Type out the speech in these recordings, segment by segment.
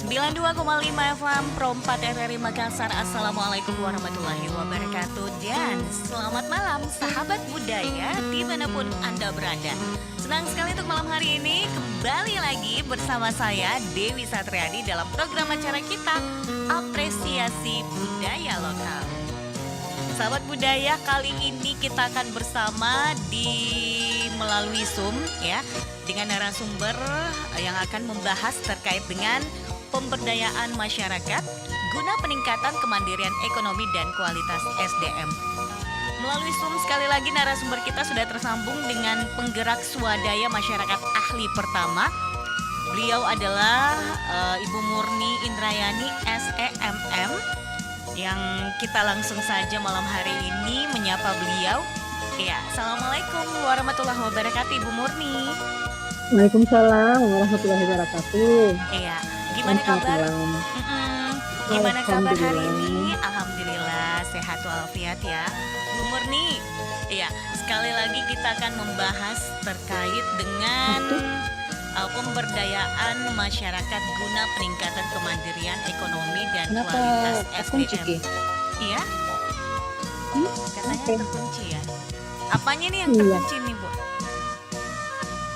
92,5 FM Pro 4 RRI Makassar. Assalamualaikum warahmatullahi wabarakatuh. Dan selamat malam sahabat budaya dimanapun Anda berada. Senang sekali untuk malam hari ini kembali lagi bersama saya Dewi Satriadi dalam program acara kita Apresiasi Budaya Lokal. Sahabat budaya, kali ini kita akan bersama melalui Zoom ya, dengan narasumber yang akan membahas terkait dengan pemberdayaan masyarakat guna peningkatan kemandirian ekonomi dan kualitas SDM. Melalui Zoom sekali lagi narasumber kita sudah tersambung dengan penggerak swadaya masyarakat ahli pertama. Beliau adalah Ibu Murni Indrayani SEMM, yang kita langsung saja malam hari ini menyapa beliau. Ya, Assalamualaikum warahmatullahi wabarakatuh Ibu Murni. Waalaikumsalam warahmatullahi wabarakatuh. Iya, gimana kabar? Gimana kabar hari ini? Alhamdulillah sehat walafiat ya Bu Murni. Iya, sekali lagi kita akan membahas terkait dengan pemberdayaan masyarakat guna peningkatan kemandirian ekonomi dan kualitas SDM. Iya? Katanya terkunci ya. Apanya nih yang terkunci nih Bu?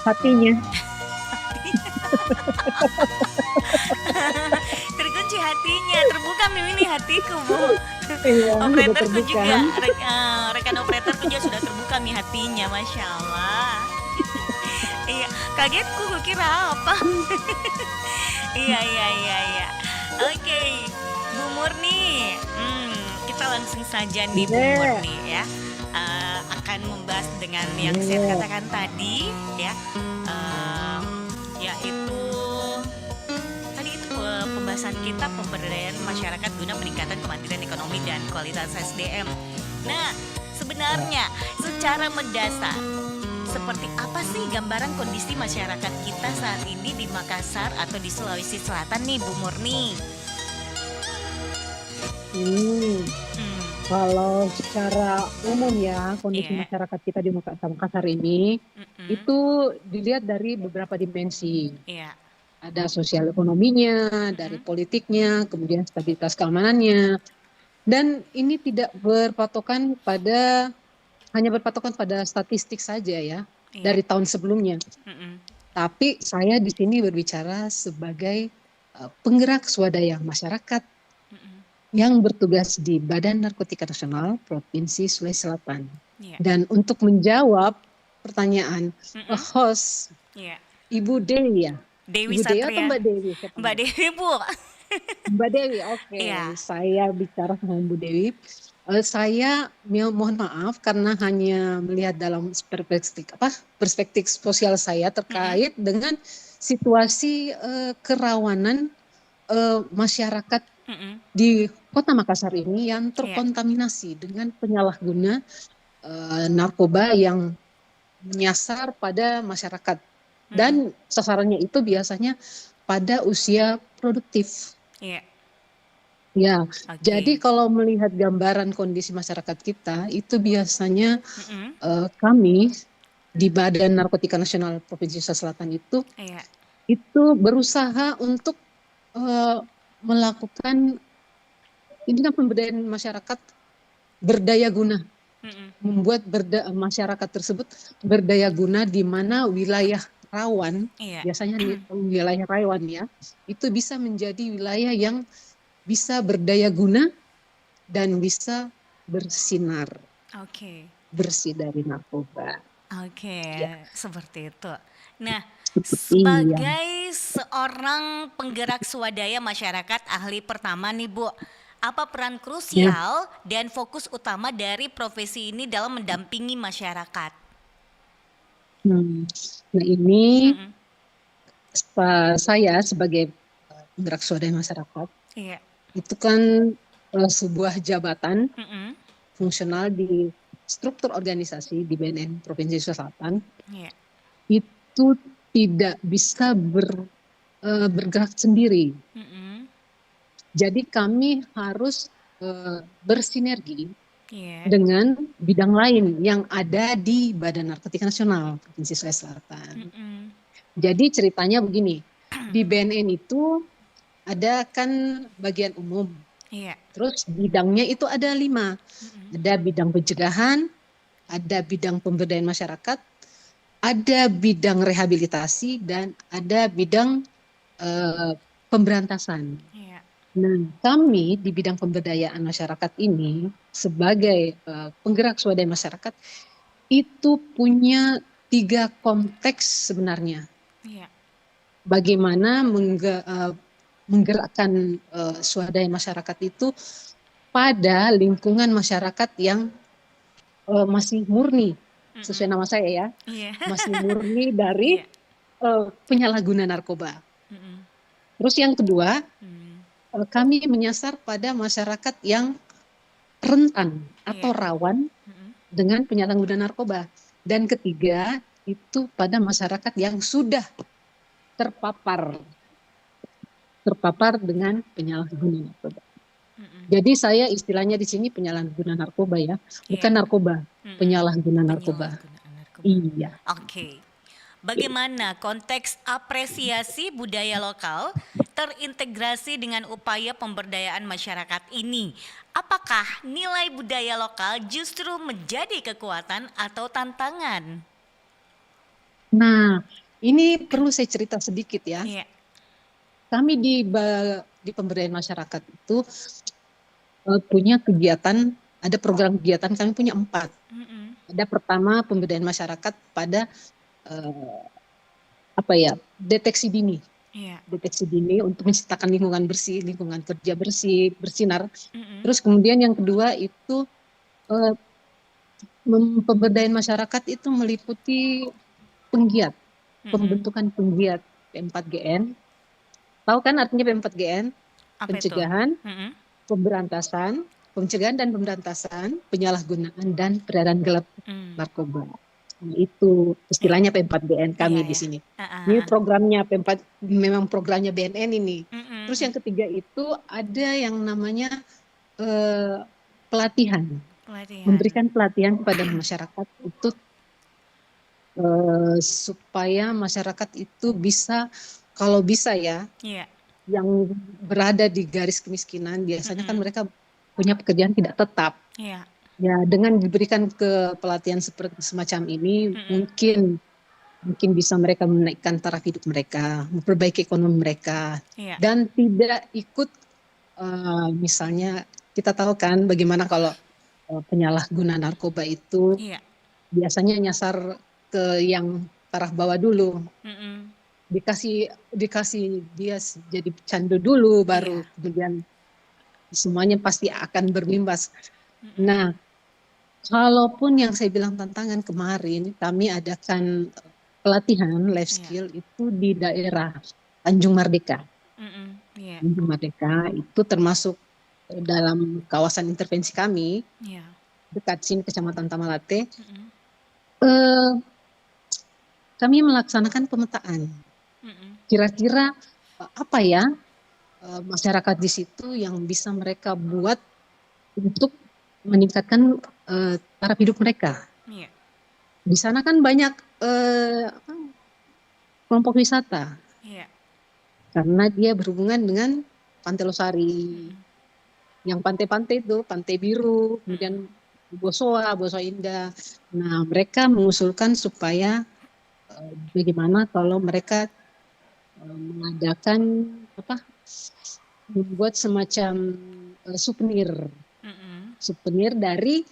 Hatinya. Terkunci hatinya, terbuka ini hatiku Bu. Iya, operatorku juga, rekan operatorku juga sudah terbuka nih hatinya, Masya Allah. Iya, kagetku, gue kira apa. Iya. Oke, Bu Murni, kita langsung saja nih Bu Murni ya. Akan membahas dengan yang saya katakan tadi ya, yaitu pembahasan kita pemberdayaan masyarakat guna peningkatan kemandirian ekonomi dan kualitas SDM. Nah, sebenarnya secara mendasar seperti apa sih gambaran kondisi masyarakat kita saat ini di Makassar atau di Sulawesi Selatan nih Bu Murni? Kalau secara umum ya kondisi masyarakat kita di Makassar ini itu dilihat dari beberapa dimensi. Ada sosial ekonominya, dari politiknya, kemudian stabilitas keamanannya. Dan ini tidak hanya berpatokan pada statistik saja ya, dari tahun sebelumnya. Tapi saya di sini berbicara sebagai penggerak swadaya masyarakat yang bertugas di Badan Narkotika Nasional Provinsi Sulawesi Selatan. Dan untuk menjawab pertanyaan host Ibu Dewi ya? Dewi Ibu Satria. Dewi atau Mbak Dewi? Mbak Dewi Bu. Mbak Dewi, oke. Saya bicara sama Bu Dewi. Saya mohon maaf karena hanya melihat dalam perspektif sosial saya terkait dengan situasi kerawanan masyarakat di Kota Makassar ini yang terkontaminasi dengan penyalahguna narkoba yang menyasar pada masyarakat. Dan sasarannya itu biasanya pada usia produktif. Jadi kalau melihat gambaran kondisi masyarakat kita itu biasanya kami di Badan Narkotika Nasional Provinsi Sulawesi Selatan itu berusaha untuk melakukan pemberdayaan masyarakat berdaya guna, membuat masyarakat tersebut berdaya guna di mana wilayah rawan, biasanya di wilayah rawan ya, itu bisa menjadi wilayah yang bisa berdaya guna dan bisa bersinar, bersih dari narkoba. Seperti itu. Nah, sebagai seorang penggerak swadaya masyarakat ahli pertama nih Bu, apa peran krusial dan fokus utama dari profesi ini dalam mendampingi masyarakat? Nah ini saya sebagai penggerak swadaya masyarakat itu kan sebuah jabatan fungsional di struktur organisasi di BNN Provinsi Sulawesi Selatan. Itu tidak bisa bergerak sendiri. Jadi kami harus bersinergi dengan bidang lain yang ada di Badan Narkotika Nasional Provinsi Sulawesi Selatan. Jadi ceritanya begini, di BNN itu ada kan bagian umum. Iya. Terus bidangnya itu ada 5. Ada bidang pencegahan, ada bidang pemberdayaan masyarakat, ada bidang rehabilitasi, dan ada bidang pemberantasan. Iya. Nah, kami di bidang pemberdayaan masyarakat ini sebagai penggerak swadaya masyarakat itu punya 3 konteks sebenarnya. Iya. Bagaimana menggerakkan swadaya masyarakat itu pada lingkungan masyarakat yang masih murni, sesuai nama saya ya, Iya. masih murni dari Iya. penyalahguna narkoba. Terus yang kedua, kami menyasar pada masyarakat yang rentan atau rawan dengan penyalahguna narkoba. Dan ketiga, itu pada masyarakat yang sudah terpapar dengan penyalahguna narkoba. Jadi saya istilahnya di sini penyalahguna narkoba ya, bukan narkoba, penyalahguna narkoba. Iya. Oke. Bagaimana konteks apresiasi budaya lokal terintegrasi dengan upaya pemberdayaan masyarakat ini? Apakah nilai budaya lokal justru menjadi kekuatan atau tantangan? Nah, ini perlu saya cerita sedikit ya. Iya. Kami di pemberdayaan masyarakat itu punya kegiatan, ada program kegiatan, kami punya 4. Ada pertama pemberdayaan masyarakat pada deteksi dini. Deteksi dini untuk menciptakan lingkungan bersih, lingkungan kerja bersih, bersinar. Terus kemudian yang kedua itu pemberdayaan masyarakat itu meliputi penggiat, pembentukan penggiat P4GN. Tahu kan artinya P4GN? Pencegahan, pemberantasan, pencegahan dan pemberantasan penyalahgunaan dan peredaran gelap narkoba. Nah, itu istilahnya P4GN kami di sini. Ini programnya P4, memang programnya BNN ini. Terus yang ketiga itu ada yang namanya pelatihan. Memberikan pelatihan kepada masyarakat untuk supaya masyarakat itu bisa, kalau bisa ya, yang berada di garis kemiskinan, biasanya kan mereka punya pekerjaan tidak tetap. Ya, dengan diberikan ke pelatihan seperti semacam ini, mungkin bisa mereka menaikkan taraf hidup mereka, memperbaiki ekonomi mereka, dan tidak ikut misalnya kita tahu kan bagaimana kalau penyalahguna narkoba itu biasanya nyasar ke yang taraf bawah dulu. Dikasih dia jadi candu dulu, baru kemudian semuanya pasti akan berimbas. Nah, kalaupun yang saya bilang tantangan kemarin, kami adakan pelatihan life skill itu di daerah Tanjung Merdeka. Tanjung Merdeka itu termasuk dalam kawasan intervensi kami, dekat sini Kecamatan Tamalate. Kami melaksanakan pemetaan. Kira-kira apa ya masyarakat di situ yang bisa mereka buat untuk meningkatkan taraf hidup mereka. Di sana kan banyak kelompok wisata, karena dia berhubungan dengan Pantai Losari, yang pantai-pantai itu, Pantai Biru, kemudian Bosowa Indah. Nah, mereka mengusulkan supaya bagaimana kalau mereka mengadakan membuat semacam souvenir dari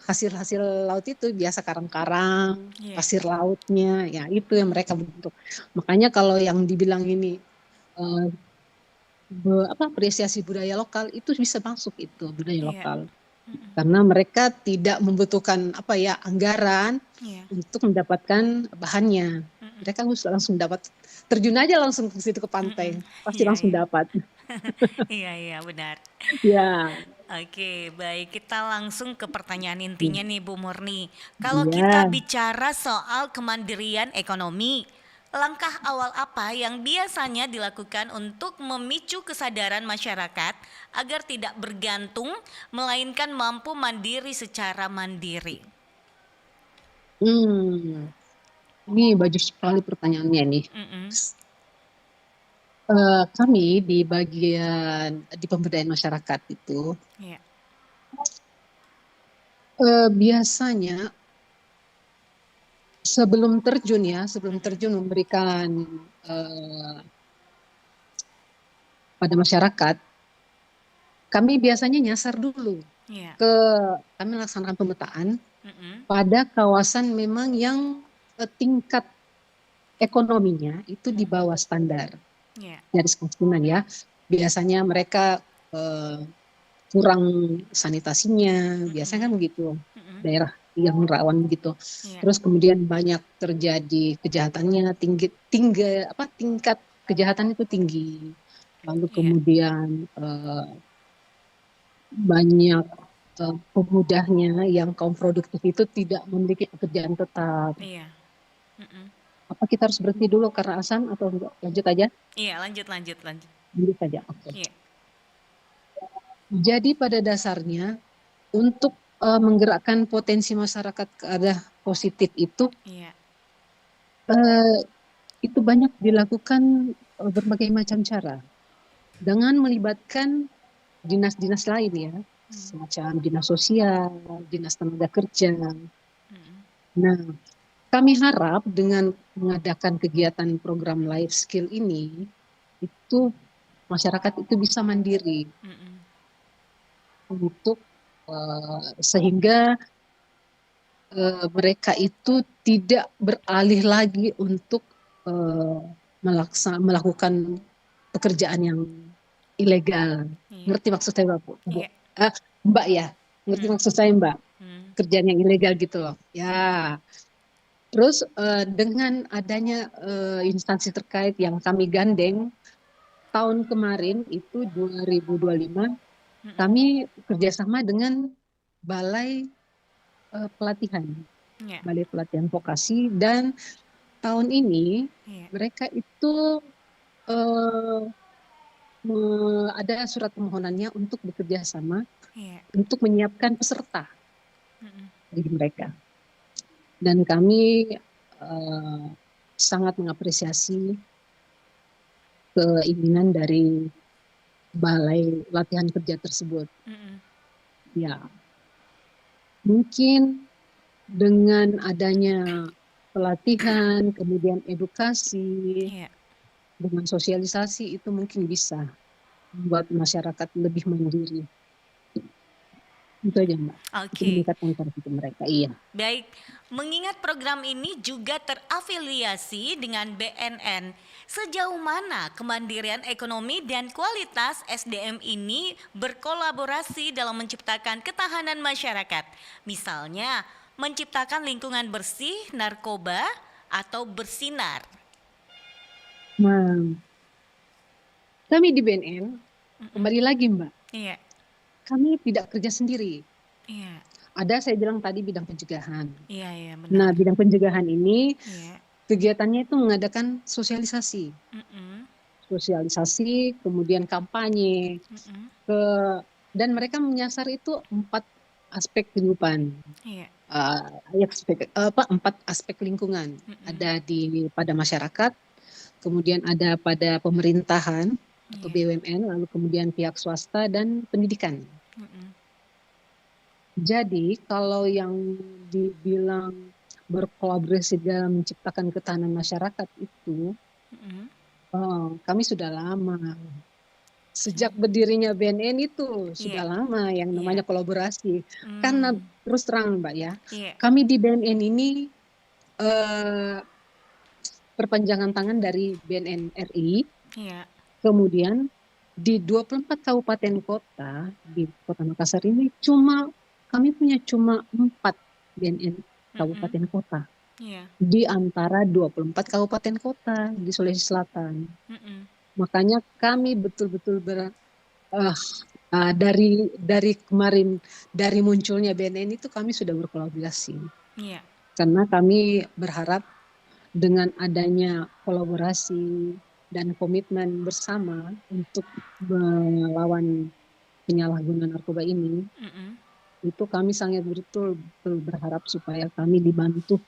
hasil-hasil laut itu, biasa karang-karang, pasir lautnya, ya itu yang mereka bentuk. Makanya kalau yang dibilang ini apresiasi budaya lokal, itu bisa masuk itu budaya lokal. Karena mereka tidak membutuhkan anggaran untuk mendapatkan bahannya. Mereka langsung dapat, terjun aja langsung ke situ, ke pantai, pasti langsung dapat. Iya benar. Ya. Oke, baik, kita langsung ke pertanyaan intinya nih Bu Murni. Kalau kita bicara soal kemandirian ekonomi, langkah awal apa yang biasanya dilakukan untuk memicu kesadaran masyarakat agar tidak bergantung, melainkan mampu mandiri secara mandiri? Ini bagus sekali pertanyaannya nih. Kami di bagian di pemberdayaan masyarakat itu biasanya sebelum terjun memberikan pada masyarakat, kami biasanya nyasar dulu ke kami laksanakan pemetaan pada kawasan memang yang tingkat ekonominya itu di bawah standar garis kemiskinan ya. Biasanya mereka kurang sanitasinya, biasanya kan begitu, daerah yang rawan begitu. Terus kemudian banyak terjadi kejahatannya tingkat kejahatan itu tinggi. Lalu kemudian banyak pemudahnya yang kaum produktif itu tidak memiliki pekerjaan tetap. Apa kita harus berhenti dulu karena azan atau enggak? Lanjut aja? Iya, lanjut. Lanjut aja, oke. Jadi pada dasarnya untuk menggerakkan potensi masyarakat ke arah positif itu banyak dilakukan berbagai macam cara dengan melibatkan dinas-dinas lain ya, semacam dinas sosial, dinas tenaga kerja. Nah, kami harap dengan mengadakan kegiatan program life skill ini itu masyarakat itu bisa mandiri untuk sehingga mereka itu tidak beralih lagi untuk melakukan pekerjaan yang ilegal. Ngerti maksud saya, Bu? Mbak ya, ngerti maksud saya, Mbak? Kerjaan yang ilegal gitu loh. Ya. Terus dengan adanya instansi terkait yang kami gandeng tahun kemarin itu 2025, kami kerjasama dengan Balai Pelatihan, Balai Pelatihan Vokasi, dan tahun ini mereka itu ada surat permohonannya untuk bekerja sama untuk menyiapkan peserta bagi mereka. Dan kami sangat mengapresiasi keinginan dari Balai Latihan Kerja tersebut. Ya, mungkin dengan adanya pelatihan, kemudian edukasi, dengan sosialisasi itu mungkin bisa membuat masyarakat lebih mandiri. Itu aja, Mbak. Meningkatkan kapasitas mereka. Iya. Baik, mengingat program ini juga terafiliasi dengan BNN, sejauh mana kemandirian ekonomi dan kualitas SDM ini berkolaborasi dalam menciptakan ketahanan masyarakat? Misalnya, menciptakan lingkungan bersih, narkoba, atau bersinar. Nah, kami di BNN, kembali lagi Mbak, kami tidak kerja sendiri. Ada saya bilang tadi bidang pencegahan. Benar. Nah, bidang pencegahan ini kegiatannya itu mengadakan sosialisasi. Sosialisasi, kemudian kampanye. Dan mereka menyasar itu 4 aspek kehidupan. 4 aspek lingkungan. Ada pada masyarakat, kemudian ada pada pemerintahan atau BUMN, lalu kemudian pihak swasta dan pendidikan. Jadi kalau yang dibilang berkolaborasi dalam menciptakan ketahanan masyarakat itu, kami sudah lama. Sejak berdirinya BNN itu sudah lama yang namanya kolaborasi. Karena terus terang Mbak ya, kami di BNN ini perpanjangan tangan dari BNN RI. Kemudian di 24 kabupaten kota di Kota Makassar ini kami punya cuma 4 BNN kabupaten kota di antara 24 kabupaten kota di Sulawesi Selatan. Makanya kami betul-betul dari kemarin, dari munculnya BNN itu kami sudah berkolaborasi. Karena kami berharap dengan adanya kolaborasi dan komitmen bersama untuk melawan penyalahgunaan narkoba ini, itu kami sangat betul berharap supaya kami dibantu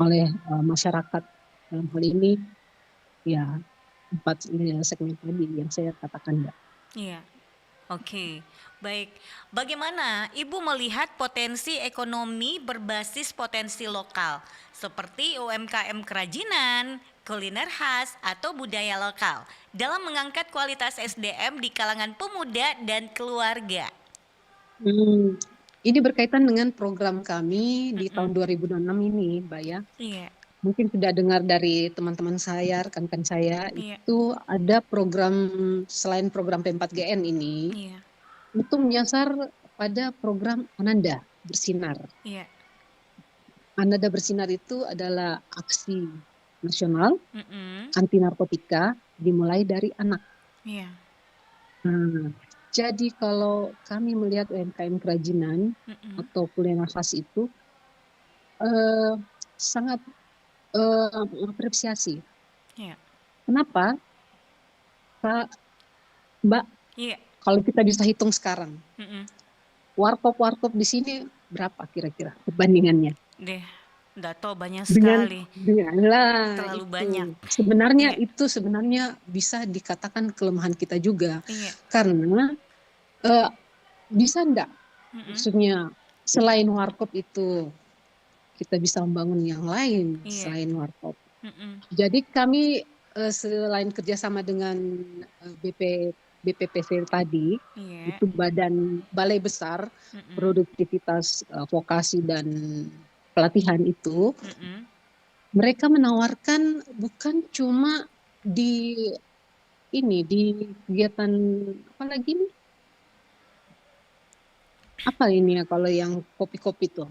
oleh masyarakat dalam hal ini, ya 4 segmen tadi yang saya katakan, Mbak. Iya. Oke, baik. Bagaimana Ibu melihat potensi ekonomi berbasis potensi lokal seperti UMKM kerajinan, kuliner khas, atau budaya lokal dalam mengangkat kualitas SDM di kalangan pemuda dan keluarga? Ini berkaitan dengan program kami di tahun 2026 ini, Mbak ya. Iya, Mungkin sudah dengar dari teman-teman saya, rekan-rekan saya, iya, itu ada program selain program P4GN ini, iya, itu menyasar pada program Ananda Bersinar. iya. Ananda Bersinar itu adalah aksi nasional Mm-mm. anti narkotika dimulai dari anak. Iya. Nah, jadi kalau kami melihat UMKM kerajinan Mm-mm. atau kuliner khas itu sangat mengapresiasi. Iya. Kenapa, Kak, Mbak? Iya. Kalau kita bisa hitung sekarang, Mm-mm. warkop di sini berapa kira-kira perbandingannya? Deh, nggak tahu banyak Dengan sekali. lah Terlalu itu banyak. sebenarnya Iya. itu sebenarnya bisa dikatakan kelemahan kita juga, Iya. karena bisa enggak Mm-mm. maksudnya selain warkop itu kita bisa membangun yang lain Iya. selain warkop. Mm-mm. Jadi kami selain kerjasama dengan BPPC tadi, Iya. itu Badan Balai Besar Mm-mm. Produktivitas Vokasi dan Pelatihan itu, Mm-mm. mereka menawarkan bukan cuma di kegiatan apa lagi nih? Apa ini ya kalau yang kopi-kopi tuh?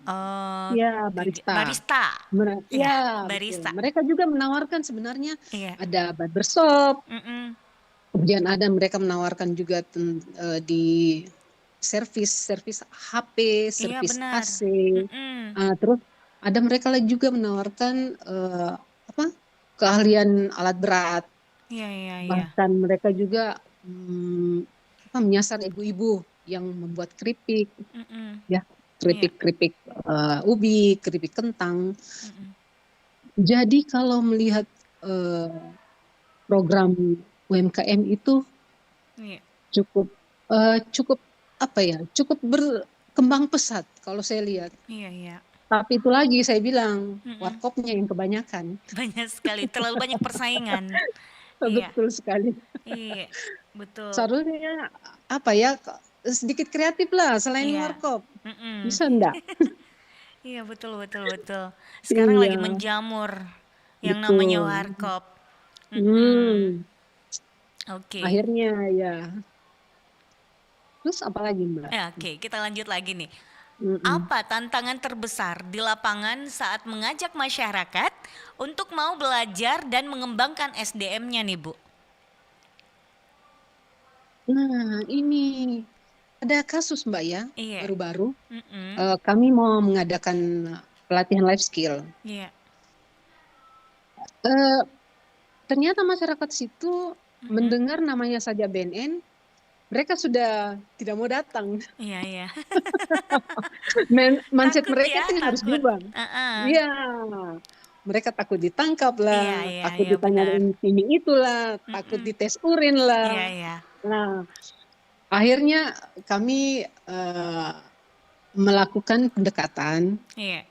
Oh, Ya, barista. barista. Iya, Ya, betul. barista. Mereka juga menawarkan sebenarnya Iya. ada barbershop, Mm-mm. kemudian ada mereka menawarkan juga di servis HP, Iya, servis benar. AC. Mm-mm. Terus ada mereka juga menawarkan apa keahlian alat berat. Iya, iya, iya. Bahkan mereka juga menyasar ibu-ibu yang membuat keripik, Mm-mm. ya Iya. keripik ubi, keripik kentang. Mm-mm. Jadi kalau melihat program UMKM itu Iya. cukup apa ya, cukup berkembang pesat kalau saya lihat. Iya, iya. Tapi itu lagi saya bilang Mm-mm. warkopnya yang kebanyakan. Banyak sekali, terlalu banyak persaingan. Iya. Betul sekali. Iya, betul. Seharusnya apa ya, sedikit kreatif lah selain Iya. warkop. Mm-mm. Bisa enggak? Iya, betul, betul, betul. Sekarang lagi Iya, menjamur yang namanya betul. warkop. Mm-mm. Hmm, Oke. akhirnya ya. Terus apa lagi, Mbak? Oke, kita lanjut lagi nih. Mm-mm. Apa tantangan terbesar di lapangan saat mengajak masyarakat untuk mau belajar dan mengembangkan SDM-nya nih, Bu? Nah, ini ada kasus, Mbak ya, Iya. baru-baru. Mm-mm. Kami mau mengadakan pelatihan life skill. Iya. Ternyata masyarakat situ mendengar namanya saja BNN, mereka sudah tidak mau datang. Iya, iya. Mindset Takut mereka ya, sih harus takut. berubah. Uh-uh. Iya, mereka takut ditangkap Iya, lah, iya, takut iya, benar. ditanyain ini itulah, takut Mm-mm. dites urin Iya, lah. iya. Nah, akhirnya kami melakukan pendekatan Iya.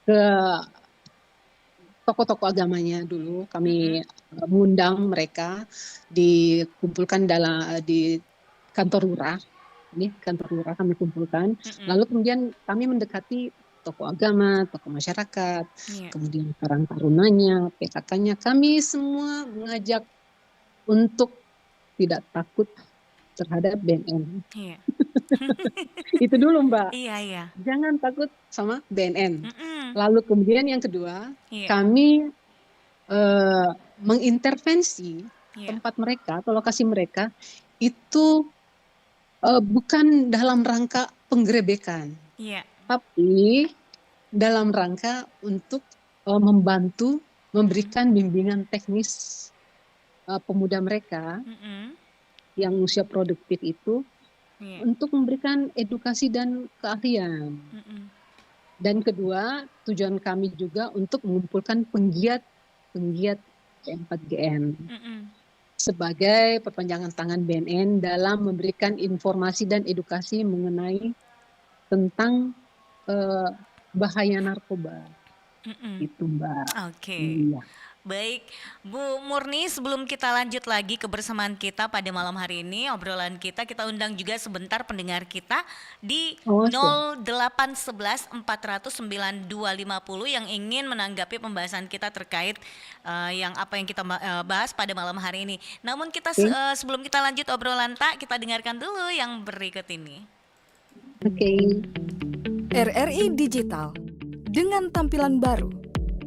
ke tokoh-tokoh agamanya dulu. Kami Mm-mm. mengundang mereka, dikumpulkan di kantor lurah. Ini kantor lurah kami kumpulkan. Mm-mm. Lalu kemudian kami mendekati tokoh agama, tokoh masyarakat, Iya. kemudian Karang Tarunanya, PKK-nya. Kami semua mengajak untuk tidak takut terhadap BNN. Iya. Itu dulu, Mbak. Iya, iya. Jangan takut sama BNN. Mm-mm. Lalu kemudian yang kedua, Iya. kami mengintervensi Iya. tempat mereka atau lokasi mereka itu bukan dalam rangka penggerebekan, Iya. tapi dalam rangka untuk membantu memberikan bimbingan teknis pemuda mereka Mm-mm. yang usia produktif itu Iya. untuk memberikan edukasi dan keahlian. Mm-mm. Dan kedua, tujuan kami juga untuk mengumpulkan penggiat P4GN sebagai perpanjangan tangan BNN dalam memberikan informasi dan edukasi mengenai tentang bahaya narkoba. Itu Mbak. Oke. Iya. Baik, Bu Murni, sebelum kita lanjut lagi kebersamaan kita pada malam hari ini, obrolan kita undang juga sebentar pendengar kita di 0811 400 9250 yang ingin menanggapi pembahasan kita terkait yang kita bahas pada malam hari ini. Namun kita sebelum kita lanjut obrolan kita dengarkan dulu yang berikut ini. Oke. RRI Digital dengan tampilan baru.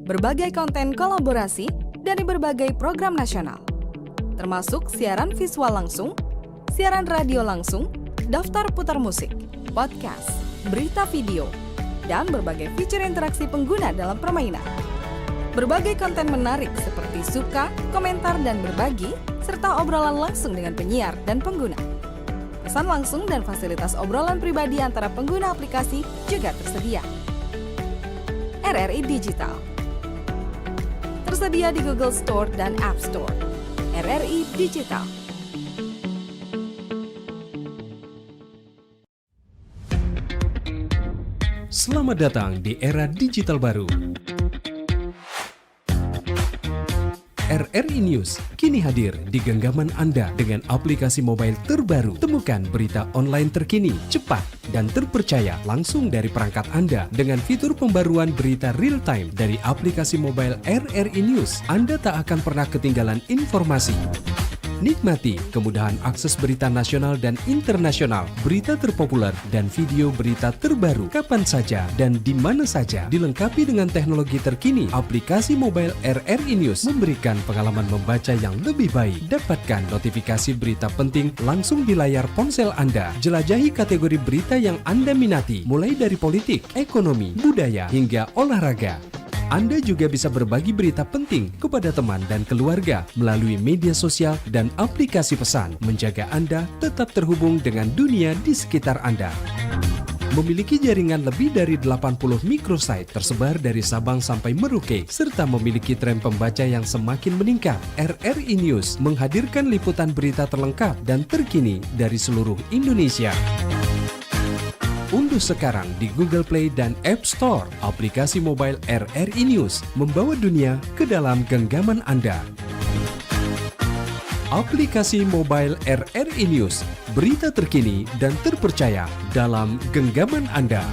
Berbagai konten kolaborasi dari berbagai program nasional, termasuk siaran visual langsung, siaran radio langsung, daftar putar musik, podcast, berita video, dan berbagai fitur interaksi pengguna dalam permainan. Berbagai konten menarik seperti suka, komentar, dan berbagi, serta obrolan langsung dengan penyiar dan pengguna. Pesan langsung dan fasilitas obrolan pribadi antara pengguna aplikasi juga tersedia. RRI Digital tersedia di Google Store dan App Store. RRI Digital. Selamat datang di era digital baru. RRI News kini hadir di genggaman Anda dengan aplikasi mobile terbaru. Temukan berita online terkini, cepat, dan terpercaya langsung dari perangkat Anda dengan fitur pembaruan berita real time dari aplikasi mobile RRI News. Anda tak akan pernah ketinggalan informasi. Nikmati kemudahan akses berita nasional dan internasional, berita terpopuler, dan video berita terbaru kapan saja dan di mana saja. Dilengkapi dengan teknologi terkini, aplikasi mobile RRI News memberikan pengalaman membaca yang lebih baik. Dapatkan notifikasi berita penting langsung di layar ponsel Anda. Jelajahi kategori berita yang Anda minati, mulai dari politik, ekonomi, budaya, hingga olahraga. Anda juga bisa berbagi berita penting kepada teman dan keluarga melalui media sosial dan aplikasi pesan, menjaga Anda tetap terhubung dengan dunia di sekitar Anda. Memiliki jaringan lebih dari 80 microsite tersebar dari Sabang sampai Merauke, serta memiliki tren pembaca yang semakin meningkat. RRI News menghadirkan liputan berita terlengkap dan terkini dari seluruh Indonesia. Unduh sekarang di Google Play dan App Store aplikasi mobile RRI News, membawa dunia ke dalam genggaman Anda. Aplikasi mobile RRI News, berita terkini dan terpercaya dalam genggaman Anda.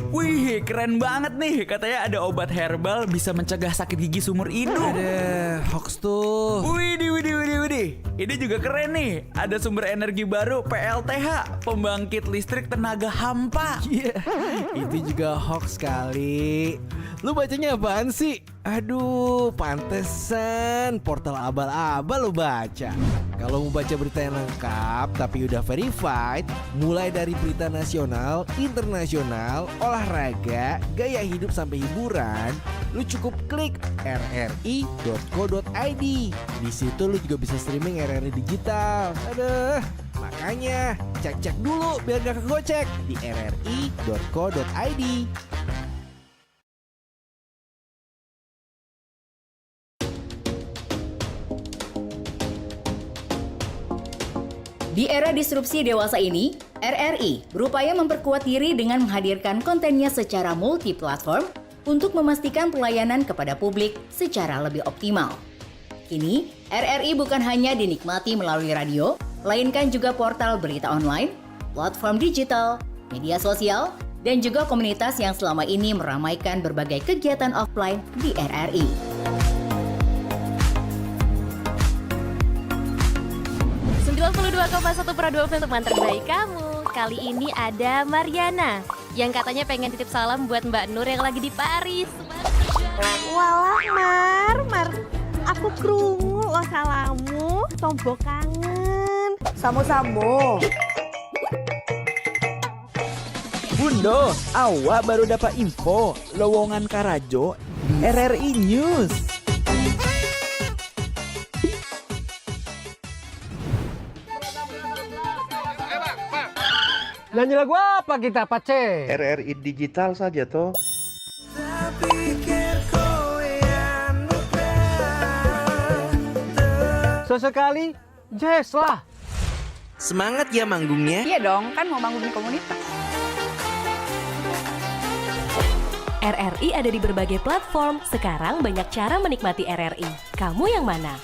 Wih, keren banget nih. Katanya ada obat herbal bisa mencegah sakit gigi seumur hidup. Ada hoax tuh. Widih. Ini juga keren nih. Ada sumber energi baru PLTH, pembangkit listrik tenaga hampa. Iya, itu juga hoax kali. Lu bacanya apaan sih? Aduh, pantesan portal abal-abal lu baca. Kalau mau baca berita yang lengkap tapi udah verified, mulai dari berita nasional, internasional, olahraga, gaya hidup sampai hiburan, lu cukup klik rri.co.id. Di situ lu juga bisa streaming RRI Digital. Aduh, makanya cek-cek dulu biar gak kegocek di rri.co.id. Di era disrupsi dewasa ini, RRI berupaya memperkuat diri dengan menghadirkan kontennya secara multi-platform untuk memastikan pelayanan kepada publik secara lebih optimal. Kini, RRI bukan hanya dinikmati melalui radio, melainkan juga portal berita online, platform digital, media sosial, dan juga komunitas yang selama ini meramaikan berbagai kegiatan offline di RRI. Pro2 untuk teman terbaik kamu. Kali ini ada Mariana yang katanya pengen titip salam buat Mbak Nur yang lagi di Paris. Walah Mar, aku krungu lo salamu, tombo kangen. Samo-samo. Bundo, awak baru dapat info lowongan Karajo di RRI News. Nyanyi lagu apa kita, Pace? RRI Digital saja toh. Sesekali jazz lah. Semangat ya manggungnya. Iya dong, kan mau manggung di komunitas. RRI ada di berbagai platform. Sekarang banyak cara menikmati RRI. Kamu yang mana?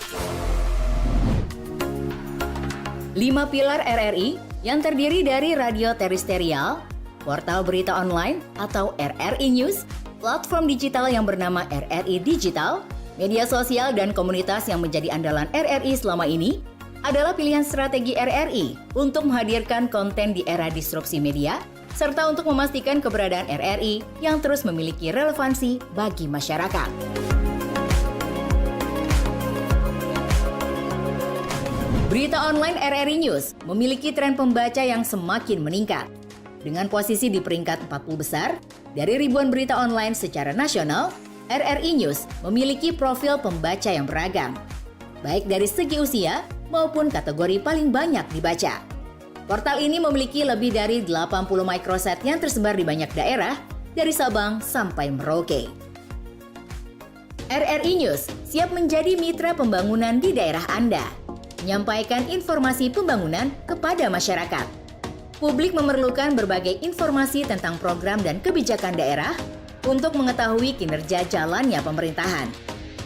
5 pilar RRI yang terdiri dari radio terestrial, portal berita online atau RRI News, platform digital yang bernama RRI Digital, media sosial dan komunitas yang menjadi andalan RRI selama ini adalah pilihan strategi RRI untuk menghadirkan konten di era disrupsi media, serta untuk memastikan keberadaan RRI yang terus memiliki relevansi bagi masyarakat. Berita online RRI News memiliki tren pembaca yang semakin meningkat. Dengan posisi di peringkat 40 besar, dari ribuan berita online secara nasional, RRI News memiliki profil pembaca yang beragam, baik dari segi usia maupun kategori paling banyak dibaca. Portal ini memiliki lebih dari 80 microsite yang tersebar di banyak daerah, dari Sabang sampai Merauke. RRI News siap menjadi mitra pembangunan di daerah Anda, menyampaikan informasi pembangunan kepada masyarakat. Publik memerlukan berbagai informasi tentang program dan kebijakan daerah untuk mengetahui kinerja jalannya pemerintahan.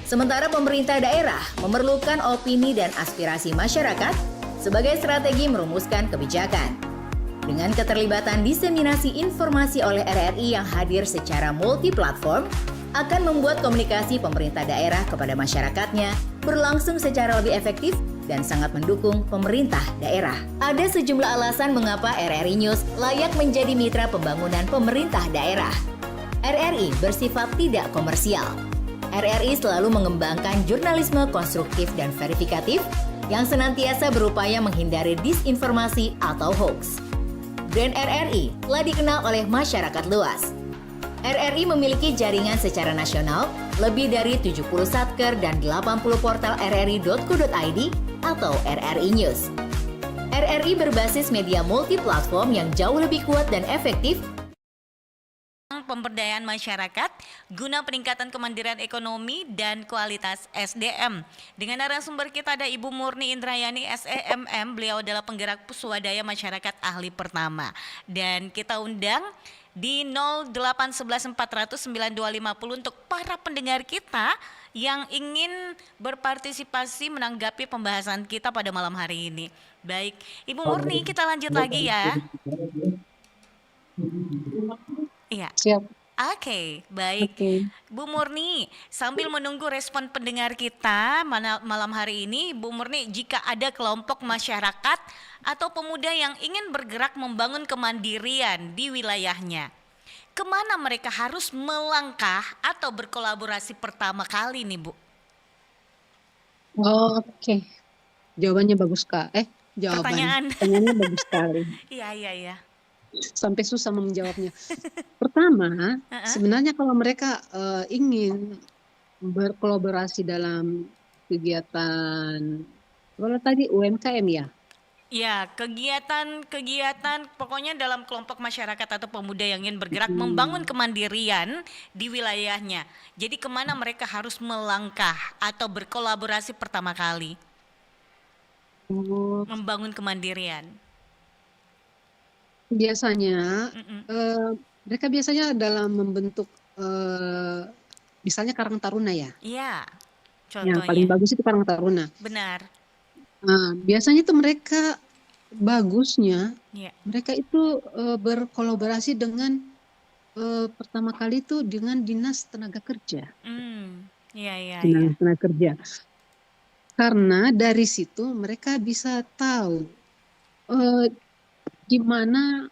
Sementara pemerintah daerah memerlukan opini dan aspirasi masyarakat sebagai strategi merumuskan kebijakan. Dengan keterlibatan diseminasi informasi oleh RRI yang hadir secara multi-platform, akan membuat komunikasi pemerintah daerah kepada masyarakatnya berlangsung secara lebih efektif dan sangat mendukung pemerintah daerah. Ada sejumlah alasan mengapa RRI News layak menjadi mitra pembangunan pemerintah daerah. RRI bersifat tidak komersial. RRI selalu mengembangkan jurnalisme konstruktif dan verifikatif yang senantiasa berupaya menghindari disinformasi atau hoax. Brand RRI telah dikenal oleh masyarakat luas. RRI memiliki jaringan secara nasional, lebih dari 70 satker dan 80 portal rri.co.id atau RRI News. RRI berbasis media multi-platform yang jauh lebih kuat dan efektif pemberdayaan masyarakat guna peningkatan kemandirian ekonomi dan kualitas SDM. Dengan narasumber kita ada Ibu Murni Indrayani SEMM, beliau adalah penggerak swadaya masyarakat ahli pertama. Dan kita undang di 08114009250 untuk para pendengar kita yang ingin berpartisipasi menanggapi pembahasan kita pada malam hari ini. Baik, Ibu Murni, kita lanjut lagi ya. Iya. Siap. Oke, baik. Bu Murni, sambil menunggu respon pendengar kita malam hari ini, Bu Murni, jika ada kelompok masyarakat atau pemuda yang ingin bergerak membangun kemandirian di wilayahnya, kemana mereka harus melangkah atau berkolaborasi pertama kali nih, Bu? Oke. Jawabannya bagus, Kak. Pertanyaannya bagus sekali. Iya. Sampai susah menjawabnya. Pertama, sebenarnya kalau mereka ingin berkolaborasi dalam kegiatan, kalau tadi UMKM ya? Ya, kegiatan pokoknya dalam kelompok masyarakat atau pemuda yang ingin bergerak membangun kemandirian di wilayahnya. Jadi kemana mereka harus melangkah atau berkolaborasi pertama kali? Membangun kemandirian. Biasanya mereka biasanya dalam membentuk misalnya Karang Taruna ya. Iya. Contohnya. Yang paling bagus itu Karang Taruna. Benar. Nah, biasanya itu mereka bagusnya mereka itu berkolaborasi dengan pertama kali itu dengan Dinas Tenaga Kerja. Dinas Tenaga Kerja. Karena dari situ mereka bisa tahu di mana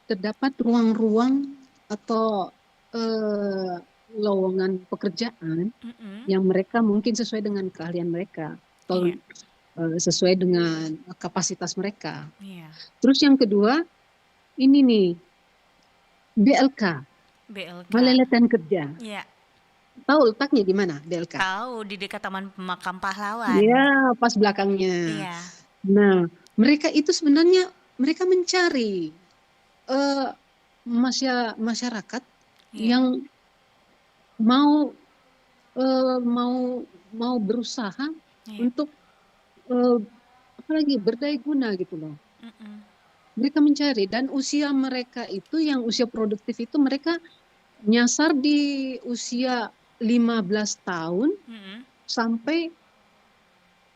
terdapat ruang-ruang atau lowongan pekerjaan yang mereka mungkin sesuai dengan keahlian mereka atau sesuai dengan kapasitas mereka. Terus yang kedua ini nih BLK, Balai Latihan Kerja. Tahu letaknya di mana BLK? Tahu, di dekat Taman Makam Pahlawan. Iya, pas belakangnya. Nah, mereka itu sebenarnya mereka mencari eh, masyarakat Iya. yang mau mau mau berusaha Iya. untuk apalagi berdaya guna gitu loh. Mm-mm. Mereka mencari, dan usia mereka itu yang usia produktif itu mereka nyasar di usia 15 tahun Mm-mm. sampai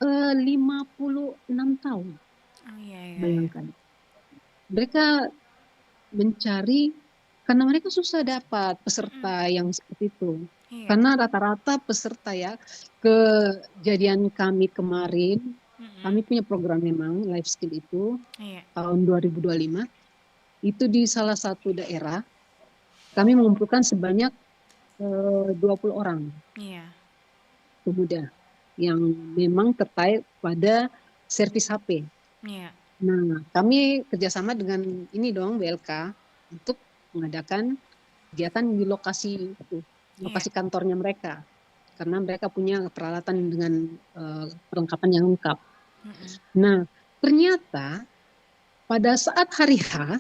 56 tahun. Oh iya, iya, iya. Bayangkan. Mereka mencari karena mereka susah dapat peserta yang seperti itu. Iya. Karena rata-rata peserta ya, kejadian kami kemarin, kami punya program memang life skill itu Iya. tahun 2025, itu di salah satu daerah kami mengumpulkan sebanyak 20 orang Iya. pemuda yang memang terkait pada servis HP. Iya. Nah, kami kerjasama dengan ini dong BLK untuk mengadakan kegiatan di lokasi itu, lokasi kantornya mereka, karena mereka punya peralatan dengan perlengkapan yang lengkap. Nah, ternyata pada saat hari H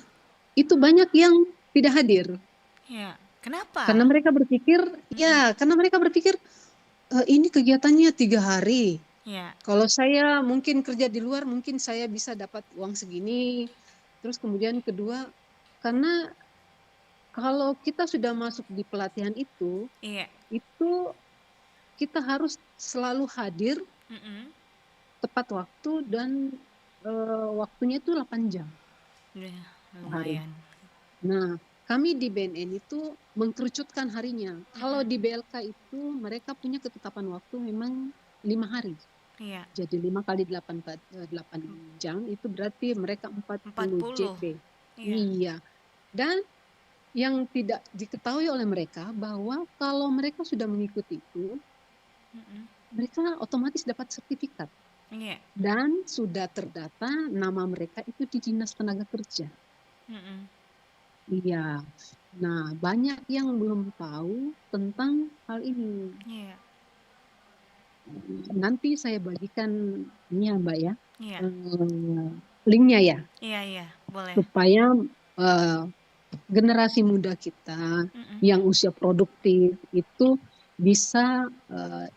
itu banyak yang tidak hadir. Iya. Kenapa? Karena mereka berpikir, karena mereka berpikir ini kegiatannya 3 hari. Iya. Kalau saya mungkin kerja di luar, mungkin saya bisa dapat uang segini. Terus kemudian kedua, karena kalau kita sudah masuk di pelatihan itu, Iya. itu kita harus selalu hadir tepat waktu, dan waktunya itu 8 jam. Iya, Hari. lumayan. Nah, kami di BNN itu mengkerucutkan harinya. Kalau di BLK itu mereka punya ketetapan waktu memang 5 hari. Iya. Jadi 5 kali 8 jam itu berarti mereka 40 JP. Iya. Dan yang tidak diketahui oleh mereka bahwa kalau mereka sudah mengikuti itu, mereka otomatis dapat sertifikat. Iya. Dan sudah terdata nama mereka itu di Dinas Tenaga Kerja. Iya. Nah, banyak yang belum tahu tentang hal ini. Iya. Nanti saya bagikan ini ya Mbak ya, Iya. linknya ya, Iya, iya, boleh. supaya generasi muda kita yang usia produktif itu bisa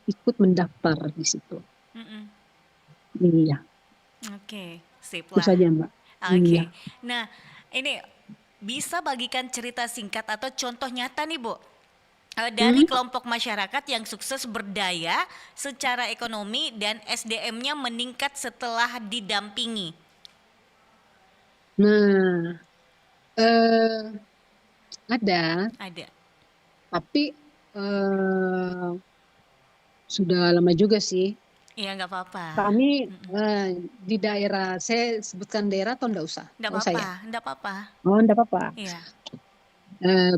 ikut mendaftar di situ. Iya. Oke, sip Itu lah. saja Mbak. Oke. Iya. Nah, ini bisa bagikan cerita singkat atau contoh nyata nih, Bu, dari kelompok masyarakat yang sukses berdaya secara ekonomi dan SDM-nya meningkat setelah didampingi. Nah, ada. Ada. Tapi sudah lama juga sih. Iya, nggak apa-apa. Kami di daerah, saya sebutkan daerah atau enggak usah? Nggak Nggak usah ya? apa-apa, nggak apa-apa. Oh, enggak apa-apa. Iya.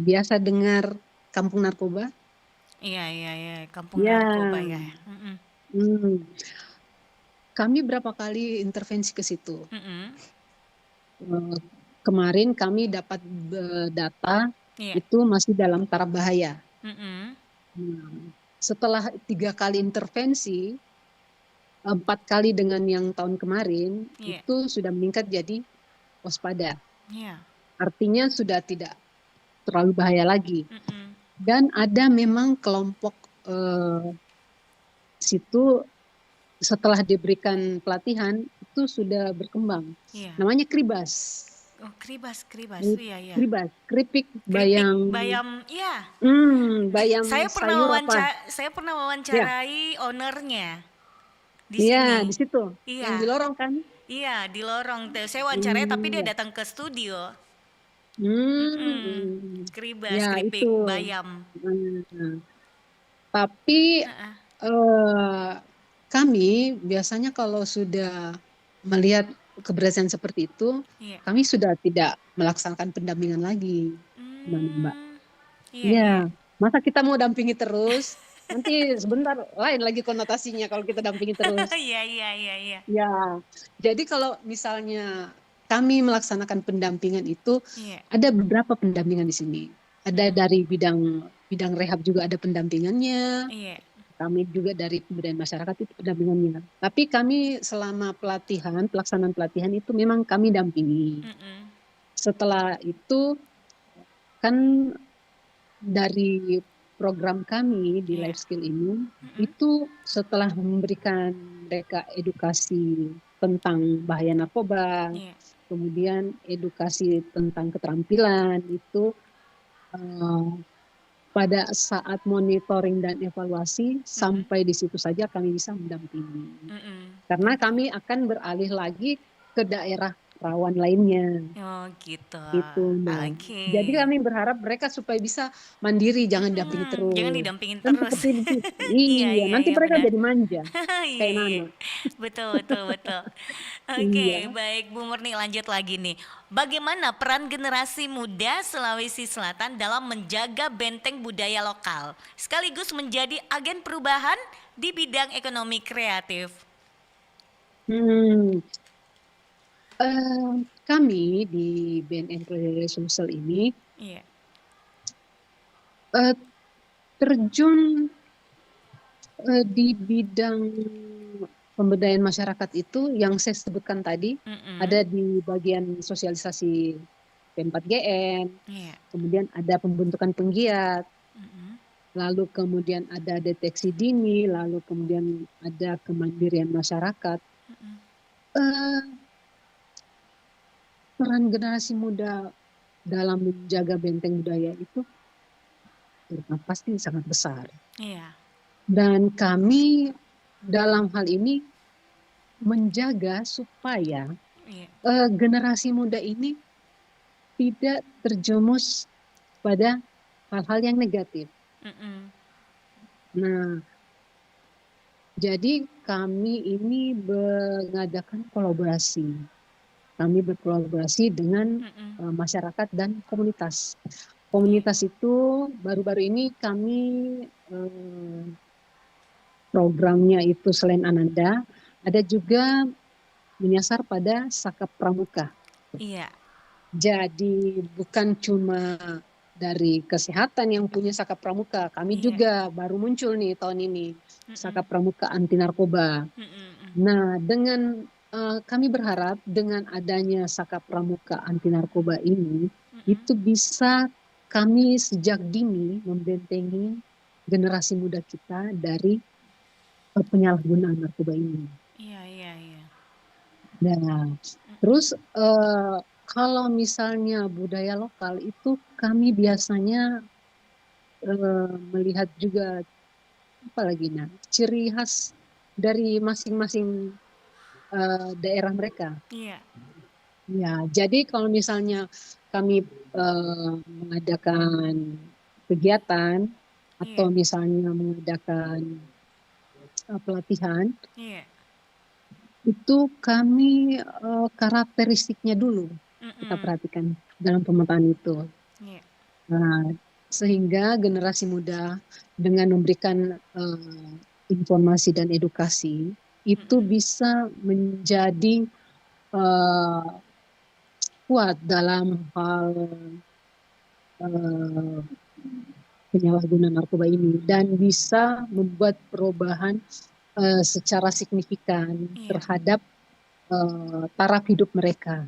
Biasa dengar kampung narkoba? Iya, iya, iya, kampung narkoba ya. Kami berapa kali intervensi ke situ. Kemarin kami dapat data itu masih dalam taraf bahaya. Setelah 3 kali intervensi, 4 kali dengan yang tahun kemarin, itu sudah meningkat jadi waspada. Artinya sudah tidak terlalu bahaya lagi. Dan ada memang kelompok situ setelah diberikan pelatihan itu sudah berkembang. Namanya Kribas. Oh, Kribas, iya, iya. Kribas, keripik bayam. Bayam, iya. Bayam Saya pernah wawancarai ownernya di sini. Iya, di situ. Iya. Yang di lorong kan? Iya, di lorong. Saya wawancarai tapi dia datang ke studio. Kribas, Ya, keripik itu. bayam. Tapi kami biasanya kalau sudah melihat keberhasilan seperti itu, kami sudah tidak melaksanakan pendampingan lagi, Mbak. Iya. Masa kita mau dampingi terus? Nanti sebentar lain lagi konotasinya kalau kita dampingi terus. Iya, iya, iya, iya. Ya, jadi kalau misalnya kami melaksanakan pendampingan itu, ada beberapa pendampingan di sini. Ada dari bidang rehab juga ada pendampingannya. Kami juga dari pemberdayaan masyarakat itu pendampingannya. Tapi kami selama pelaksanaan pelatihan itu memang kami dampingi. setelah itu kan dari program kami di Life Skill ini, itu setelah memberikan mereka edukasi tentang bahaya narkoba, kemudian edukasi tentang keterampilan itu, pada saat monitoring dan evaluasi sampai di situ saja kami bisa mendampingi. Karena kami akan beralih lagi ke daerah rawan lainnya. Oh gitu. Gitu, Mbak. Oke. Jadi kami berharap mereka supaya bisa mandiri, jangan dampingi terus. Jangan didampingin Kan terus. seperti itu. Iya, Iya, nanti iya, mereka benar. jadi manja. Iya, Kayak iya. Nana. Betul, betul, betul. Oke, Iya. baik Bu Murni, lanjut lagi nih. Bagaimana peran generasi muda Sulawesi Selatan dalam menjaga benteng budaya lokal sekaligus menjadi agen perubahan di bidang ekonomi kreatif? Kami di BNN Kreatif Sumsel ini Iya. terjun di bidang pemberdayaan masyarakat itu yang saya sebutkan tadi, ada di bagian sosialisasi P4GN, kemudian ada pembentukan penggiat, lalu kemudian ada deteksi dini, lalu kemudian ada kemandirian masyarakat. Peran generasi muda dalam menjaga benteng budaya itu pasti sangat besar. Iya. Dan kami dalam hal ini menjaga supaya generasi muda ini tidak terjerumus pada hal-hal yang negatif. Nah, jadi kami ini mengadakan kolaborasi. Kami berkolaborasi dengan masyarakat dan komunitas. Komunitas itu baru-baru ini kami programnya itu selain Ananda, ada juga menyasar pada Saka Pramuka. Iya. Jadi bukan cuma dari kesehatan yang punya Saka Pramuka, kami juga baru muncul nih tahun ini Saka Pramuka anti narkoba. Nah, dengan kami berharap dengan adanya Saka Pramuka anti narkoba ini itu bisa kami sejak dini membentengi generasi muda kita dari penyalahgunaan narkoba ini. Iya, iya, iya. Nah, terus kalau misalnya budaya lokal itu kami biasanya melihat juga ciri khas dari masing-masing daerah mereka. Iya. Ya, jadi kalau misalnya kami mengadakan kegiatan atau misalnya mengadakan pelatihan, itu kami karakteristiknya dulu kita perhatikan dalam pemetaan itu. Nah, sehingga generasi muda dengan memberikan informasi dan edukasi itu bisa menjadi kuat dalam hal penyalahgunaan narkoba ini dan bisa membuat perubahan secara signifikan terhadap taraf hidup mereka.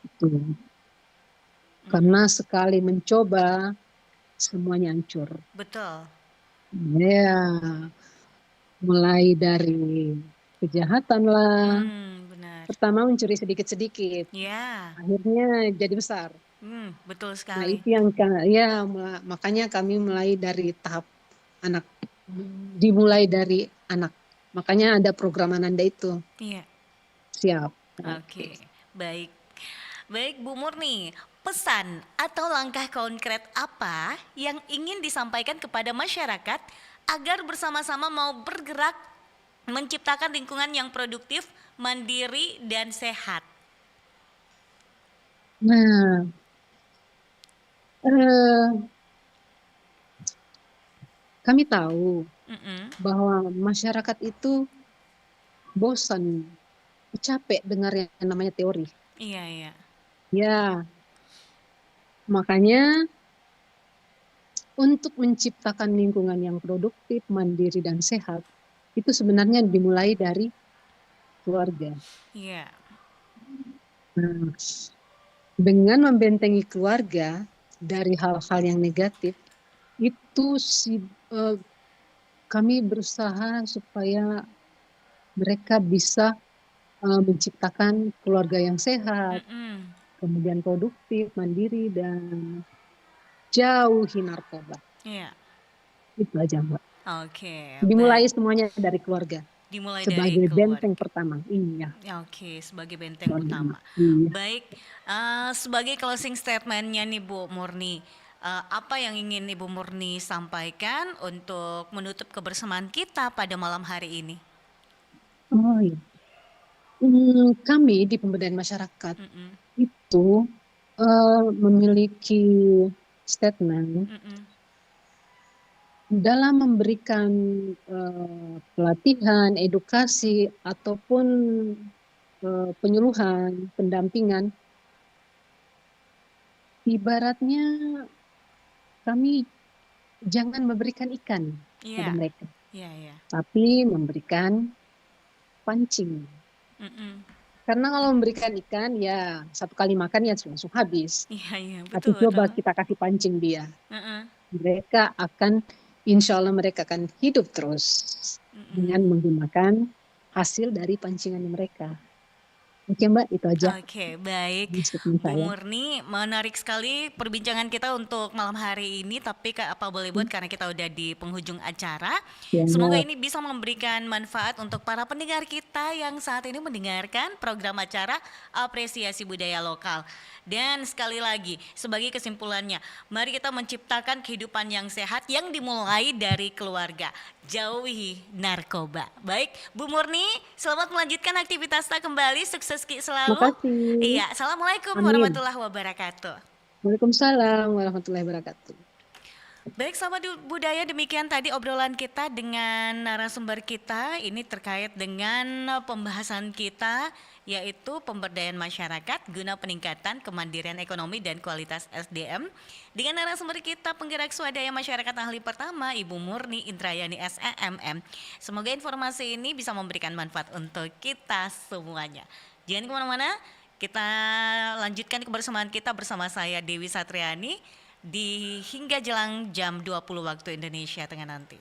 Itu. Karena sekali mencoba semuanya hancur. Betul. Ya, mulai dari kejahatan lah. Benar. Pertama mencuri sedikit-sedikit. Ya. Akhirnya jadi besar. Betul Nah, sekali. itu yang makanya kami mulai dari tahap anak. Dimulai dari anak. Makanya ada program Ananda itu. Iya. Siap. Oke, baik. Baik Bu Murni, pesan atau langkah konkret apa yang ingin disampaikan kepada masyarakat agar bersama-sama mau bergerak menciptakan lingkungan yang produktif, mandiri, dan sehat? Nah, kami tahu bahwa masyarakat itu bosan, capek dengar yang namanya teori. Iya, iya. Ya, makanya untuk menciptakan lingkungan yang produktif, mandiri, dan sehat, itu sebenarnya dimulai dari keluarga. Iya. Nah, Dengan membentengi keluarga dari hal-hal yang negatif, itu kami berusaha supaya mereka bisa menciptakan keluarga yang sehat, kemudian produktif, mandiri, dan jauhi narkoba. Iya. Itu aja, Mbak. Oke. Dimulai semuanya dari keluarga. Dimulai Sebagai dari benteng keluarga. pertama. Iya. Oke, sebagai benteng utama. Iya. Baik, sebagai closing statement-nya nih Bu Murni, apa yang ingin Ibu Murni sampaikan untuk menutup kebersamaan kita pada malam hari ini? Oh iya. Kami di pemberdayaan masyarakat itu memiliki statement dalam memberikan pelatihan, edukasi, ataupun penyuluhan, pendampingan, ibaratnya kami jangan memberikan ikan pada mereka, tapi memberikan pancing. Karena kalau memberikan ikan ya satu kali makan ya langsung habis. Tapi coba kita kasih pancing dia, mereka akan, insya Allah mereka akan hidup terus dengan menggunakan hasil dari pancingan mereka. Oke Mbak, itu aja. Oke, baik. Bu Murni, menarik sekali perbincangan kita untuk malam hari ini. Tapi apa boleh buat karena kita udah di penghujung acara. Semoga ini bisa memberikan manfaat untuk para pendengar kita yang saat ini mendengarkan program acara Apresiasi Budaya Lokal. Dan sekali lagi, sebagai kesimpulannya, mari kita menciptakan kehidupan yang sehat yang dimulai dari keluarga. Jauhi narkoba. Baik, Bu Murni, selamat melanjutkan aktivitas tak kembali. Sukses selalu. Terima kasih. Iya, assalamualaikum warahmatullahi wabarakatuh. Waalaikumsalam warahmatullahi wabarakatuh. Baik sahabat budaya, demikian tadi obrolan kita dengan narasumber kita. Ini terkait dengan pembahasan kita, yaitu pemberdayaan masyarakat guna peningkatan kemandirian ekonomi dan kualitas SDM. Dengan narasumber kita penggerak swadaya masyarakat ahli pertama, Ibu Murni Indrayani SEMM. Semoga informasi ini bisa memberikan manfaat untuk kita semuanya. Jangan kemana-mana, kita lanjutkan kebersamaan kita bersama saya Dewi Satriani hingga jelang jam 20 waktu Indonesia Tengah nanti.